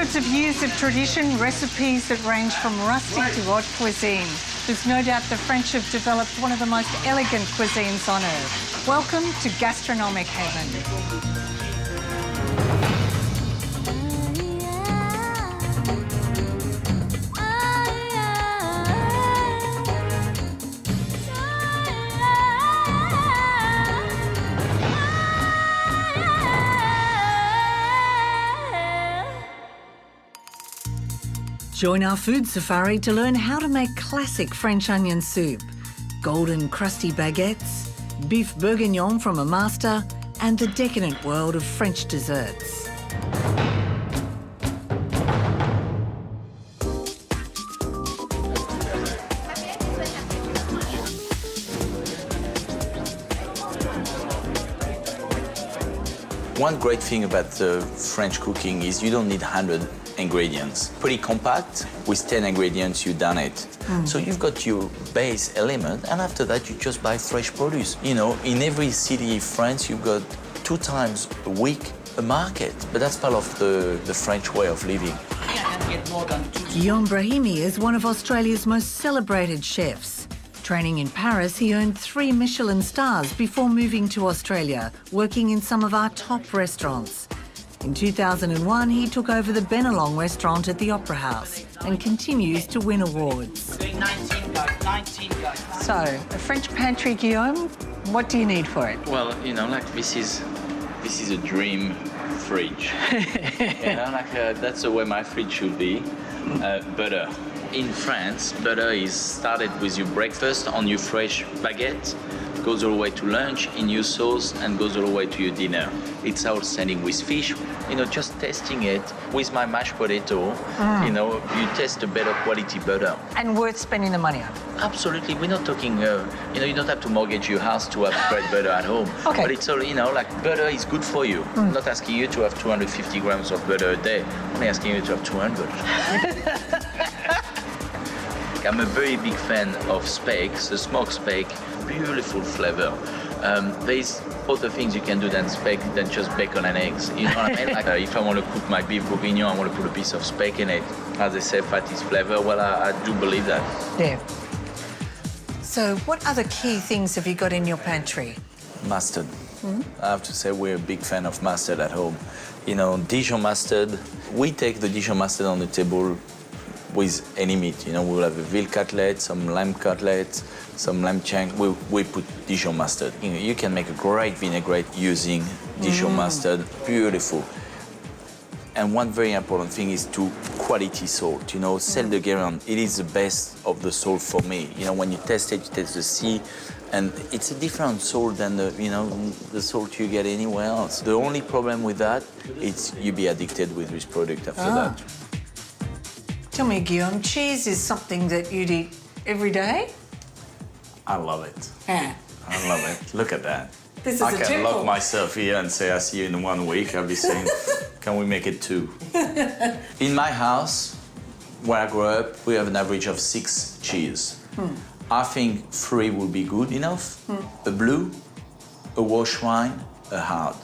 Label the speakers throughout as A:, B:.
A: Hundreds of years of tradition, recipes that range from rustic to haute cuisine. There's no doubt the French have developed one of the most elegant cuisines on earth. Welcome to Gastronomic Heaven. Join our food safari to learn how to make classic French onion soup, golden crusty baguettes, beef bourguignon from a master, and the decadent world of French desserts.
B: One great thing about French cooking is you don't need 100 ingredients. Pretty compact, with 10 ingredients, you've done it. So you've got your base element, and after that, you just buy fresh produce. You know, in every city in France, you've got 2 times a week a market, but that's part of the French way of living.
A: Guillaume Brahimi is one of Australia's most celebrated chefs. Training in Paris, he earned 3 Michelin stars before moving to Australia, working in some of our top restaurants. In 2001, he took over the Benelong restaurant at the Opera House and continues to win awards.
C: 19 guys.
A: So, a French pantry, Guillaume, what do you need for it?
B: Well, you know, like this is a dream fridge. You know, like that's the way my fridge should be. Butter. In France, butter is started with your breakfast on your fresh baguette, goes all the way to lunch in your sauce, and goes all the way to your dinner. It's outstanding with fish. You know, just testing it with my mashed potato, you know, you test a better quality butter.
A: And worth spending the money on.
B: Absolutely. We're not talking, you know, you don't have to mortgage your house to have great butter at home.
A: Okay.
B: But it's all, you know, like butter is good for you. I'm not asking you to have 250 grams of butter a day. I'm only asking you to have 200. I'm a very big fan of steaks, the smoked steak, beautiful flavor. There's other things you can do than steak than just bacon and eggs. You know what I mean? Like, if I want to cook my beef bourguignon, I want to put a piece of steak in it. As they say, fat is flavor. Well, I do believe that.
A: Yeah. So, what other key things have you got in your pantry?
B: Mustard. I have to say we're a big fan of mustard at home. You know, Dijon mustard, we take the Dijon mustard on the table with any meat. You know, we'll have a veal cutlet, some lamb cutlets, some lamb chunk. We put Dijon mustard. You know, you can make a great vinaigrette using Dijon mustard. Beautiful. And one very important thing is to quality salt. You know, sel de Guérande, it is the best of the salt for me. You know, when you taste it, you taste the sea, and it's a different salt than the salt you get anywhere else. The only problem with that is you be addicted with this product after that.
A: Tell me, Guillaume, cheese is something that you'd eat every day?
B: I love it.
A: Yeah.
B: I love it. Look at that.
A: This is
B: I
A: a
B: can
A: temple.
B: lock myself here and say, I see you in 1 week. I'll be saying, can we make it 2? In my house, where I grew up, we have an average of 6 cheese. I think 3 would be good enough. A blue, a wash wine, a hard.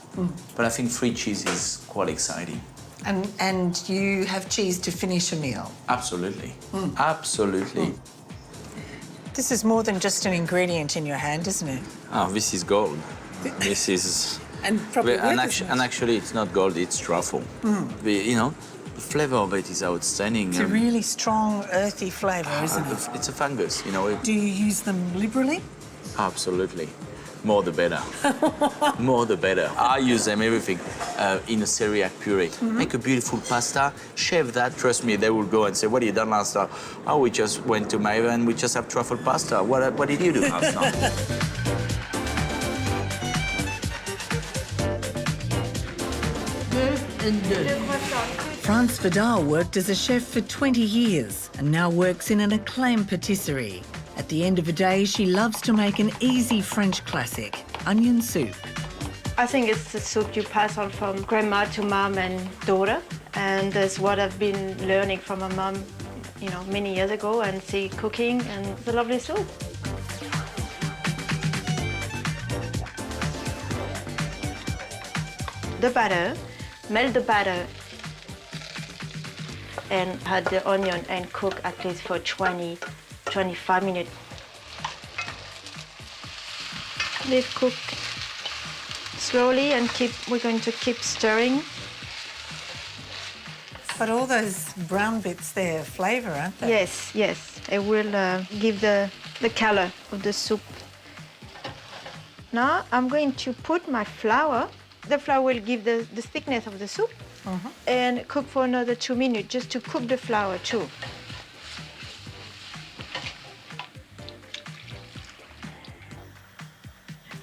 B: But I think 3 cheese is quite exciting.
A: And you have cheese to finish a meal?
B: Absolutely. Absolutely.
A: This is more than just an ingredient in your hand, isn't it?
B: Oh, this is gold. This is...
A: And probably
B: and,
A: worth as much.
B: and actually, it's not gold, it's truffle. You know, the flavor of it is outstanding.
A: It's a really strong, earthy flavour, isn't it?
B: It's a fungus, you know.
A: Do you use them liberally?
B: Absolutely. More the better. More the better. I use them everything in a celiac puree. Make a beautiful pasta, shave that. Trust me, they will go and say, what have you done last night? Oh, we just went to Maeva and we just have truffle pasta. What did you do last night?
A: France Vidal worked as a chef for 20 years and now works in an acclaimed patisserie. At the end of the day, she loves to make an easy French classic, onion soup.
D: I think it's the soup you pass on from grandma to mom and daughter, and that's what I've been learning from my mom, you know, many years ago, and see cooking, and it's a lovely soup. The batter, melt the batter and add the onion and cook at least for 20-25 minutes. Leave cook slowly and we're going to keep stirring.
A: But all those brown bits there, flavour, aren't they?
D: Yes, yes. It will give the color of the soup. Now I'm going to put my flour. The flour will give the thickness of the soup. And cook for another 2 minutes just to cook the flour too.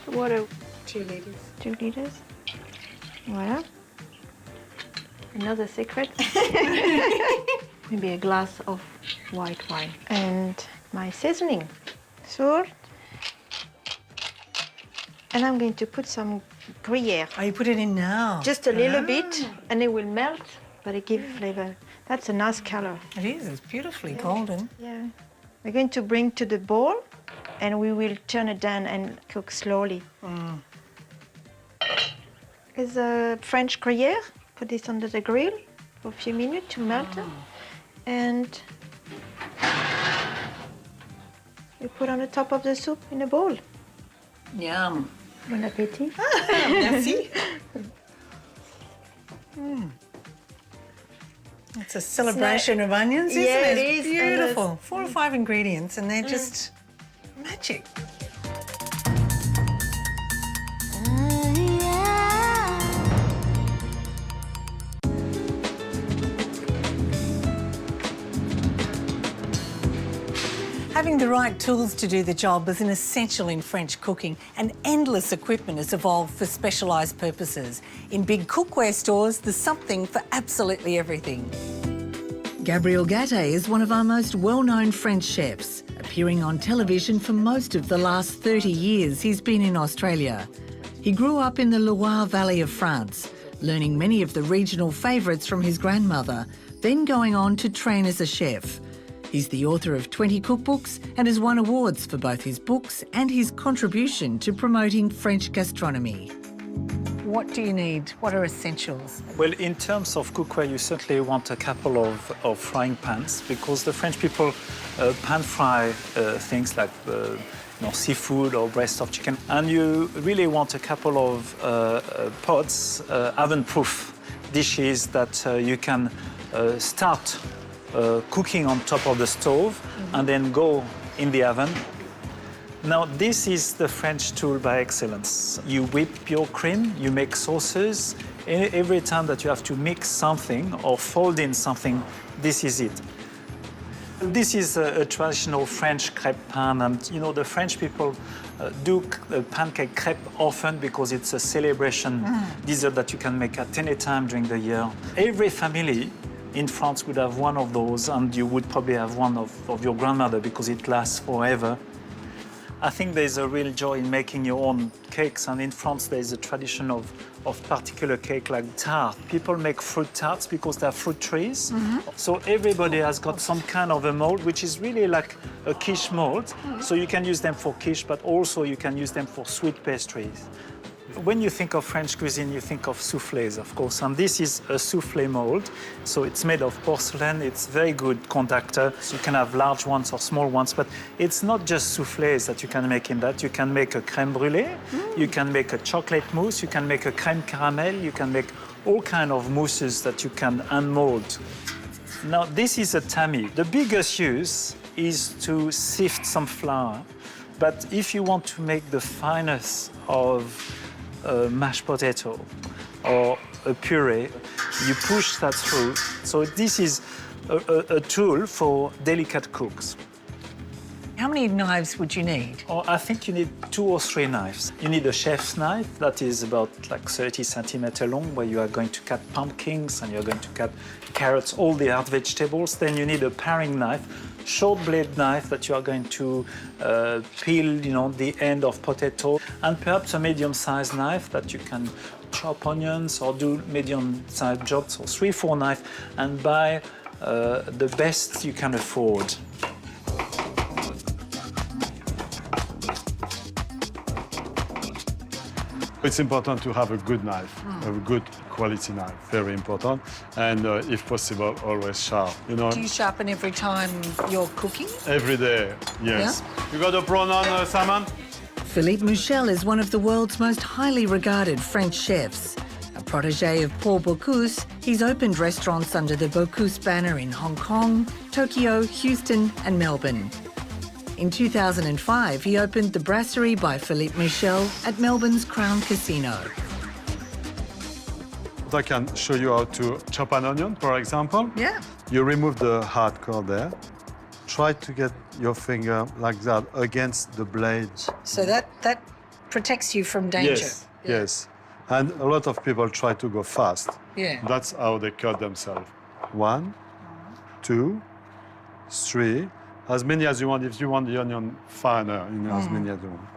D: Water.
A: 2 litres.
D: 2 liters. Voilà. Another secret. Maybe a glass of white wine. And my seasoning. Salt. And I'm going to put some Gruyere.
A: Oh, you put it in now?
D: Just a little bit, and it will melt, but it gives flavor. That's a nice color.
A: It is, it's beautifully golden.
D: Yeah. We're going to bring to the bowl, and we will turn it down and cook slowly. Is a French Gruyere. Put this under the grill for a few minutes to melt it. And we put on the top of the soup in a bowl.
A: Yum.
D: Bon appétit.
A: Merci. It's a celebration of onions, isn't
D: Yeah,
A: it?
D: it
A: It's
D: is, and
A: beautiful. 4 or 5 ingredients, and they're just magic. Having the right tools to do the job is an essential in French cooking, and endless equipment has evolved for specialised purposes. In big cookware stores, there's something for absolutely everything. Gabriel Gatte is one of our most well-known French chefs. Appearing on television for most of the last 30 years, he's been in Australia. He grew up in the Loire Valley of France, learning many of the regional favourites from his grandmother, then going on to train as a chef. He's the author of 20 cookbooks and has won awards for both his books and his contribution to promoting French gastronomy. What do you need? What are essentials?
E: Well, in terms of cookware, you certainly want a couple of frying pans, because the French people pan fry things like seafood or breast of chicken. And you really want a couple of pots, oven-proof dishes that you can start cooking on top of the stove and then go in the oven. Now, this is the French tool by excellence. You whip your cream, you make sauces. Every time that you have to mix something or fold in something, this is it. This is a traditional French crepe pan, and the French people do pancake crepe often because it's a celebration dessert that you can make at any time during the year. Every family in France would have one of those, and you would probably have one of your grandmother because it lasts forever. I think there's a real joy in making your own cakes, and in France there's a tradition of particular cake like tart. People make fruit tarts because they're fruit trees. So everybody has got some kind of a mold, which is really like a quiche mold. So you can use them for quiche, but also you can use them for sweet pastries. When you think of French cuisine, you think of soufflés, of course, and this is a soufflé mold. So it's made of porcelain, it's very good conductor. So you can have large ones or small ones, but it's not just soufflés that you can make in that. You can make a crème brûlée, you can make a chocolate mousse, you can make a crème caramel, you can make all kind of mousses that you can unmold. Now, this is a tamis. The biggest use is to sift some flour, but if you want to make the finest of mashed potato or a puree, you push that through. So this is a tool for delicate cooks.
A: How many knives would you need?
E: Oh, I think you need 2 or 3 knives. You need a chef's knife that is about like 30 centimeters long, where you are going to cut pumpkins and you're going to cut carrots, all the hard vegetables. Then you need a paring knife, short blade knife that you are going to peel, the end of potato, and perhaps a medium-sized knife that you can chop onions or do medium-sized jobs, or 3-4 knives, and buy the best you can afford.
F: It's important to have a good knife, a good quality knife, very important. And if possible, always sharp, you know.
A: Do you sharpen every time you're cooking?
F: Every day, yes. You got a prawn on, salmon?
A: Philippe Michel is one of the world's most highly regarded French chefs. A protege of Paul Bocuse, he's opened restaurants under the Bocuse banner in Hong Kong, Tokyo, Houston and Melbourne. In 2005, he opened the Brasserie by Philippe Michel at Melbourne's Crown Casino.
F: I can show you how to chop an onion, for example.
A: Yeah.
F: You remove the hard core there. Try to get your finger like that against the blade.
A: So that protects you from danger.
F: Yes, yes. And a lot of people try to go fast.
A: Yeah.
F: That's how they cut themselves. 1, 2, 3. As many as you want. If you want the onion finer, you know, as many as you want.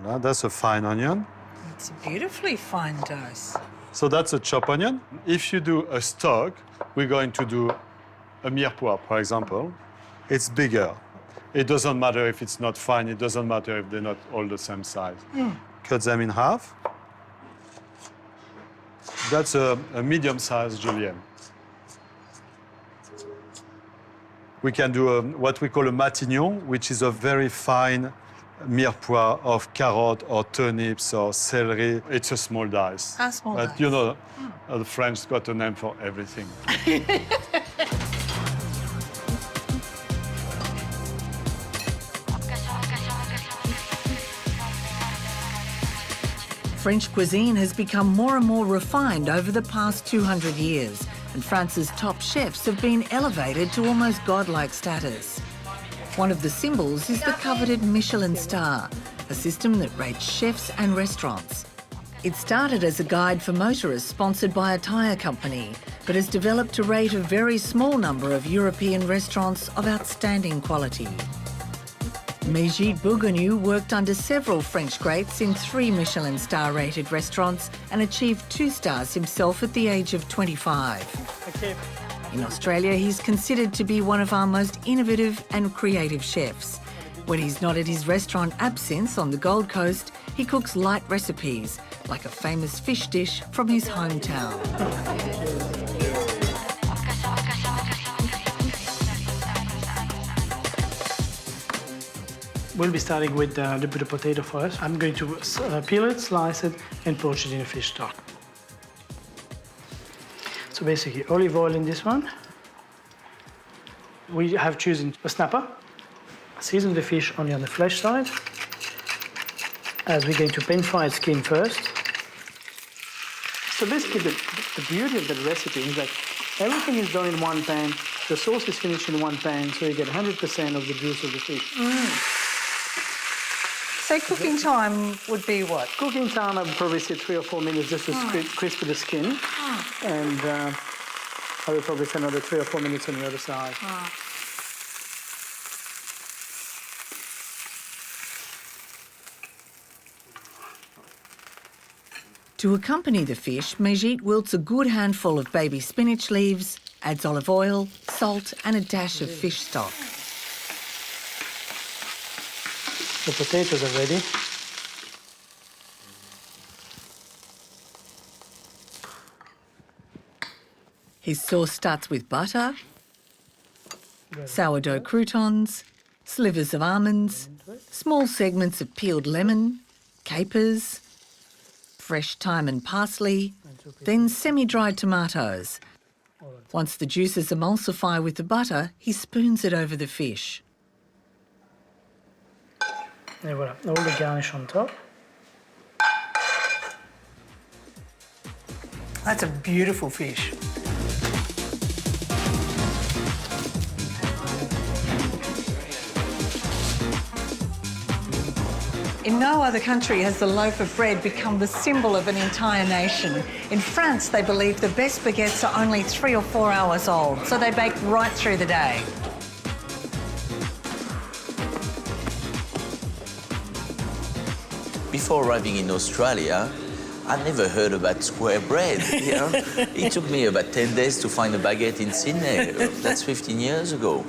F: Voilà, that's a fine onion.
A: It's a beautifully fine dose.
F: So that's a chopped onion. If you do a stock, we're going to do a mirepoix, for example. It's bigger. It doesn't matter if it's not fine. It doesn't matter if they're not all the same size. Cut them in half. That's a medium-sized julienne. We can do what we call a matignon, which is a very fine mirepoix of carrot or turnips or celery. It's a small dice.
A: A small
F: but
A: dice.
F: you know, the French got a name for everything.
A: French cuisine has become more and more refined over the past 200 years, and France's top chefs have been elevated to almost godlike status. One of the symbols is the coveted Michelin star, a system that rates chefs and restaurants. It started as a guide for motorists sponsored by a tyre company, but has developed to rate a very small number of European restaurants of outstanding quality. Mégide Bourgogneau worked under several French greats in 3 Michelin star-rated restaurants and achieved 2 stars himself at the age of 25. In Australia, he's considered to be one of our most innovative and creative chefs. When he's not at his restaurant Absinthe on the Gold Coast, he cooks light recipes, like a famous fish dish from his hometown.
G: We'll be starting with the potato first. I'm going to peel it, slice it, and poach it in a fish stock. So basically, olive oil in this one. We have chosen a snapper. Season the fish only on the flesh side, as we're going to pan fry its skin first. So basically, the beauty of the recipe is that everything is done in one pan. The sauce is finished in one pan, so you get 100% of the juice of the fish.
A: So cooking time would be what?
G: Cooking time, I would probably say 3 or 4 minutes just to crisp the skin. And I will probably say another 3 or 4 minutes on the other side.
A: To accompany the fish, Mégide wilts a good handful of baby spinach leaves, adds olive oil, salt and a dash of fish stock.
G: The potatoes are ready.
A: His sauce starts with butter, sourdough croutons, slivers of almonds, small segments of peeled lemon, capers, fresh thyme and parsley, then semi-dried tomatoes. Once the juices emulsify with the butter, he spoons it over the fish.
G: And voilà, all the garnish on top.
A: That's a beautiful fish. In no other country has the loaf of bread become the symbol of an entire nation. In France, they believe the best baguettes are only 3 or 4 hours old, so they bake right through the day.
B: Before arriving in Australia, I never heard about square bread, you know? It took me about 10 days to find a baguette in Sydney. That's 15 years ago.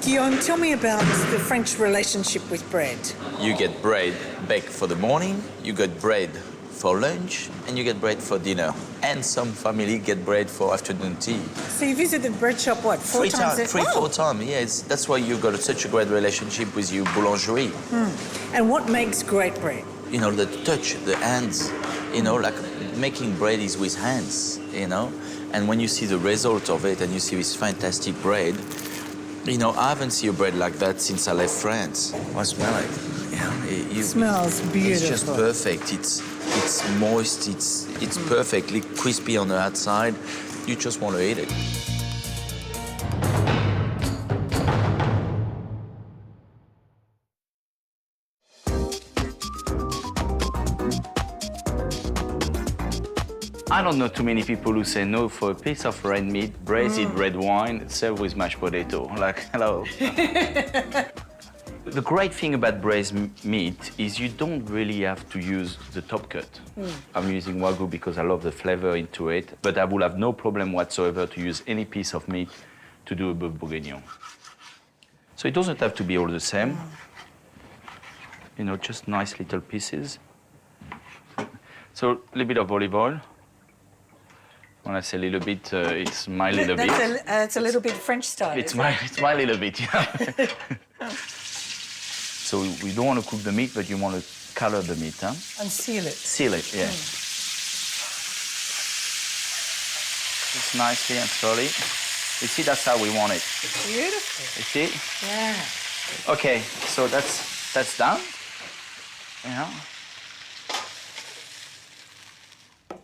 A: Guillaume, tell me about the French relationship with bread.
B: You get bread baked for the morning, you get bread for lunch, and you get bread for dinner. And some family get bread for afternoon tea.
A: So you visit the bread shop, what, four times?
B: Four times, yes. That's why you've got such a great relationship with your boulangerie.
A: And what makes great bread?
B: You know, the touch, the hands, you know, like making bread is with hands, you know? And when you see the result of it and you see this fantastic bread, you know, I haven't seen a bread like that since I left France. I smell it. Yeah,
A: It smells beautiful.
B: It's just perfect. It's moist. It's perfectly crispy on the outside. You just want to eat it. I don't know too many people who say no for a piece of red meat, braised red wine, served with mashed potato. Like, hello. The great thing about braised meat is you don't really have to use the top cut. I'm using Wagyu because I love the flavor into it, but I will have no problem whatsoever to use any piece of meat to do a bœuf bourguignon. So it doesn't have to be all the same. You know, just nice little pieces. So a little bit of olive oil. When I say a little bit, it's my little bit.
A: It's a little bit French style.
B: It's my little bit, yeah. So we don't want to cook the meat, but you want to color the meat, huh?
A: And seal it.
B: Seal it, yeah. Just nicely and slowly. You see, that's how we want it.
A: Beautiful.
B: You see?
A: Yeah.
B: Okay, so that's done. Yeah.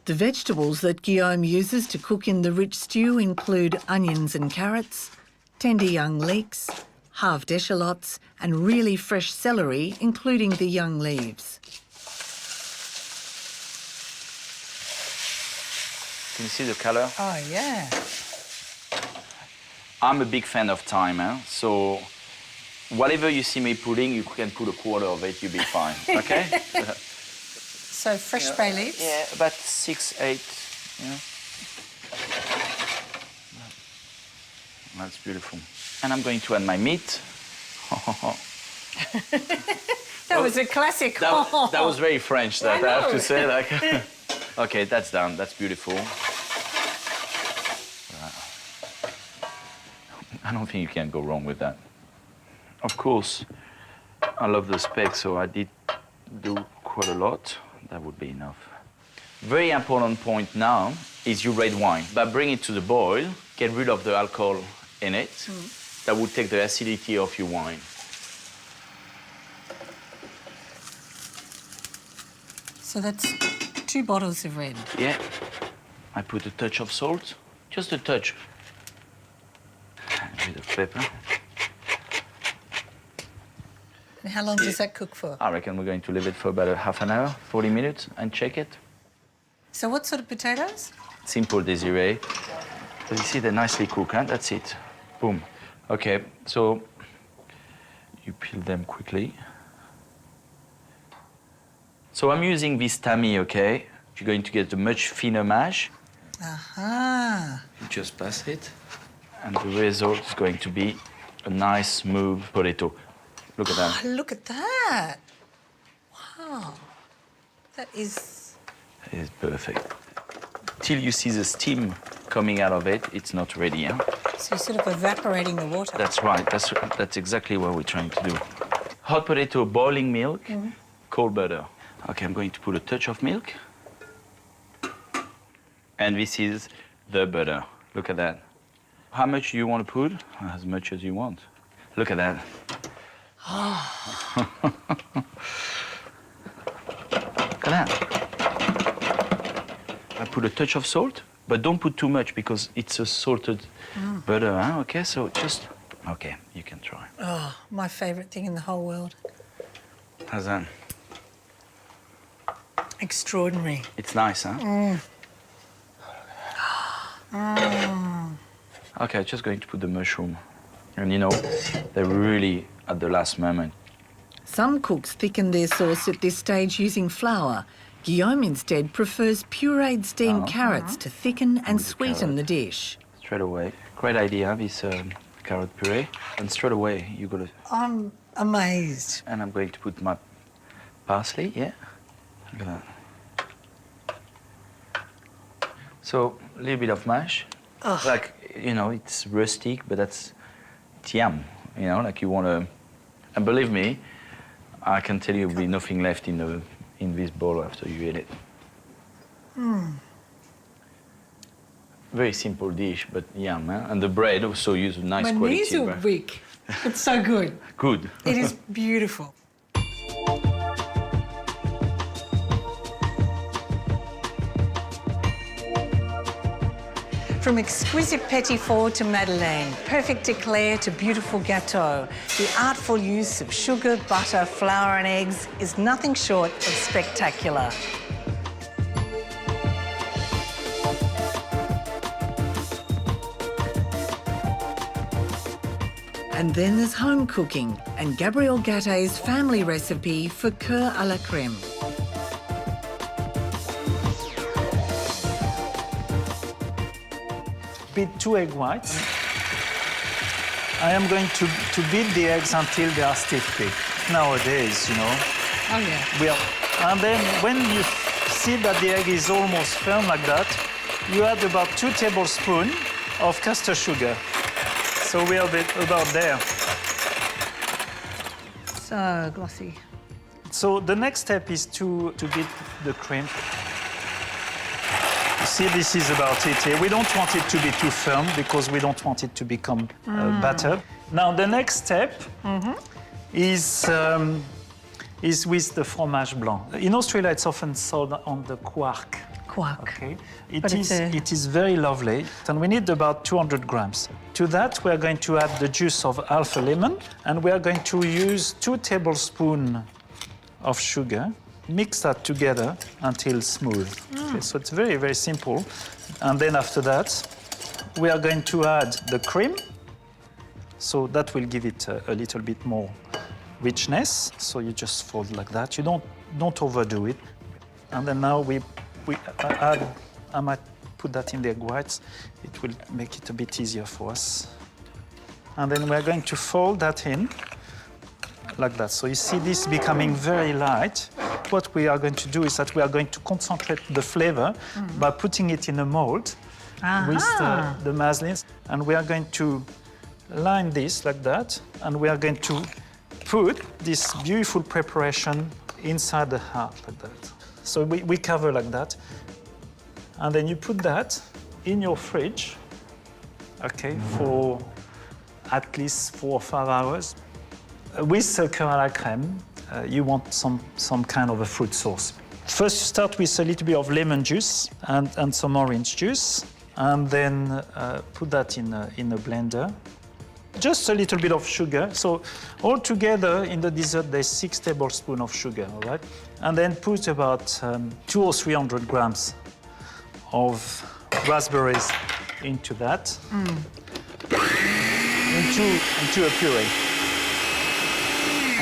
A: The vegetables that Guillaume uses to cook in the rich stew include onions and carrots, tender young leeks, halved echalots, and really fresh celery, including the young leaves.
B: Can you see the color?
A: Oh, yeah.
B: I'm a big fan of thyme, huh? So whatever you see me putting, you can put a quarter of it, you'll be fine, okay?
A: So fresh bay leaves?
B: Yeah, about 6, 8, yeah. That's beautiful. And I'm going to add my meat.
A: That was a classic.
B: That was very French, that I have to say. Like, okay, that's done. That's beautiful. I don't think you can go wrong with that. Of course, I love the speck, so I did do quite a lot. That would be enough. Very important point now is your red wine. By bringing it to the boil, get rid of the alcohol in it. That would take the acidity of your wine.
A: So that's 2 bottles of red.
B: Yeah. I put a touch of salt, just a touch. A bit of pepper.
A: And how long does that cook for?
B: I reckon we're going to leave it for about a half an hour, 40 minutes, and check it.
A: So what sort of potatoes?
B: Simple, Desiree. So you see, they're nicely cooked, huh? That's it. Boom. Okay, so you peel them quickly. So I'm using this tammy, okay? You're going to get a much thinner mash.
A: Aha.
B: You just pass it, and the result is going to be a nice, smooth potato. Look at that.
A: Oh, look at that. Wow. That is...
B: It is perfect. Till you see the steam coming out of it, it's not ready, huh?
A: So you're sort of evaporating the water.
B: That's right. That's exactly what we're trying to do. Hot potato, boiling milk, cold butter. Okay, I'm going to put a touch of milk. And this is the butter. Look at that. How much do you want to put? As much as you want. Look at that. Look at that. I put a touch of salt, but don't put too much because it's a salted butter, huh? Okay, so just... Okay, you can try.
A: Oh, my favourite thing in the whole world.
B: How's that?
A: Extraordinary.
B: It's nice, huh? Okay, just going to put the mushroom. And you know, they're really at the last moment.
A: Some cooks thicken their sauce at this stage using flour. Guillaume instead prefers pureed steamed carrots to thicken and sweeten the dish.
B: Straight away. Great idea, this
H: carrot puree, and straight away you gotta.
A: I'm amazed.
H: And I'm going to put my parsley. Yeah, look at that. So a little bit of mash, like it's rustic, but it's yum. Like you wanna, and believe me, I can tell you there'll be nothing left in this bowl after you eat it. Very simple dish, but yum, eh? And the bread also use nice
A: My
H: quality.
A: knees are
H: bread.
A: weak. It's so good.
H: Good.
A: It is beautiful. From exquisite petit four to madeleine, perfect eclair to beautiful gâteau, the artful use of sugar, butter, flour and eggs is nothing short of spectacular. And then there's home cooking and Gabriel Gatte's family recipe for cœur à la crème.
E: Beat 2 egg whites. I am going to beat the eggs until they are stiff big. Nowadays,
A: Oh, yeah.
E: and then when you see that the egg is almost firm like that, you add about 2 tablespoons of caster sugar. So we are about there.
A: So glossy.
E: So the next step is to beat the cream. You see, this is about it here. We don't want it to be too firm because we don't want it to become batter. Now the next step is with the fromage blanc. In Australia, it's often sold on the quark.
A: Quark.
E: Okay.
A: But
E: It is very lovely, and we need about 200 grams. To that, we are going to add the juice of half a lemon, and we are going to use 2 tablespoons of sugar. Mix that together until smooth. Okay, so it's very, very simple. And then after that, we are going to add the cream. So that will give it a little bit more richness. So you just fold like that. You don't overdo it. And then now we add, I might put that in the egg whites. It will make it a bit easier for us. And then we're going to fold that in like that. So you see this becoming very light. What we are going to do is that we are going to concentrate the flavor by putting it in a mold with the muslins. And we are going to line this like that. And we are going to put this beautiful preparation inside the heart like that. So we cover like that. And then you put that in your fridge, okay, for at least 4 or 5 hours. With cœur à la crème, you want some kind of a fruit sauce. First, you start with a little bit of lemon juice and some orange juice, and then put that in a blender. Just a little bit of sugar. So altogether in the dessert, there's 6 tablespoons of sugar, all right? And then put about 200 or 300 grams of raspberries into that, into a puree.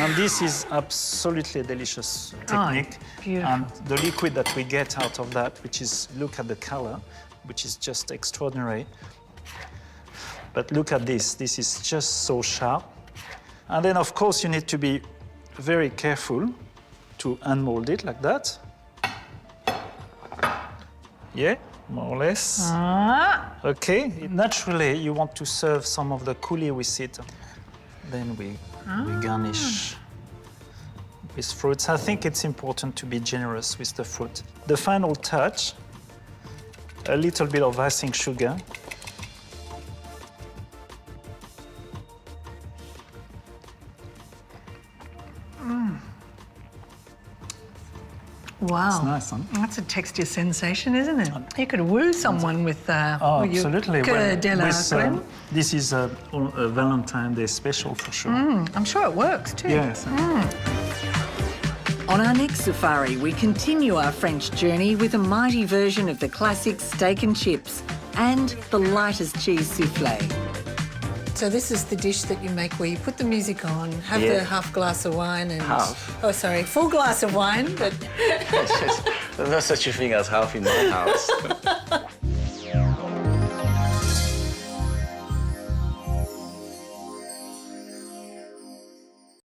E: And this is absolutely a delicious technique.
A: beautiful.
E: And the liquid that we get out of that, which is, look at the color, which is just extraordinary. But look at this is just so sharp. And then, of course, you need to be very careful to unmold it like that. Yeah, more or less. Okay, naturally, you want to serve some of the coulis with it. Then we garnish with fruits. I think it's important to be generous with the fruit. The final touch, a little bit of icing sugar.
A: Wow.
E: It's nice, huh?
A: That's a texture sensation, isn't it? You could woo someone with
E: Oh,
A: your
E: absolutely.
A: cœur de la crème.
E: This is a Valentine's Day special for sure.
A: I'm sure it works too.
E: Yes.
A: On our next safari, we continue our French journey with a mighty version of the classic steak and chips and the lightest cheese soufflé. So this is the dish that you make where you put the music on, have
B: Yeah.
A: the half glass of wine and...
B: Half?
A: Oh, sorry, full glass of wine, but...
B: There's no such a thing as half in my house.